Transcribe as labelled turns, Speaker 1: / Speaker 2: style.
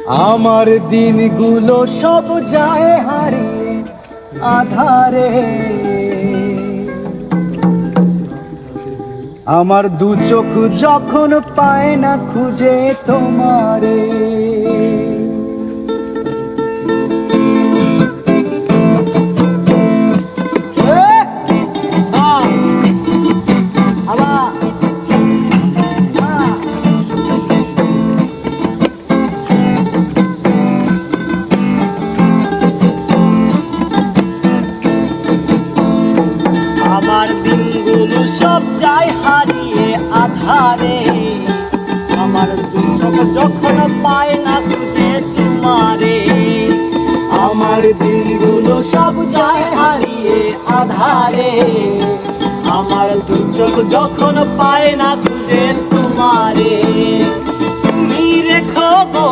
Speaker 1: আমার দিনগুলো সব যায় হারিয়ে আধারে, আমার দু চোখ যখন পায় না খুঁজে তোমারে।
Speaker 2: আমার দিনগুলো সব যায় হারিয়ে আধারে, আমার দু চোখ যখন পায় না খুঁজে তোমারে।
Speaker 1: আমার দিনগুলো সব যায় হারিয়ে আধারে,
Speaker 2: আমার দু চোখ যখন পায় না খুঁজে তোমারে। তুমি রেখো গো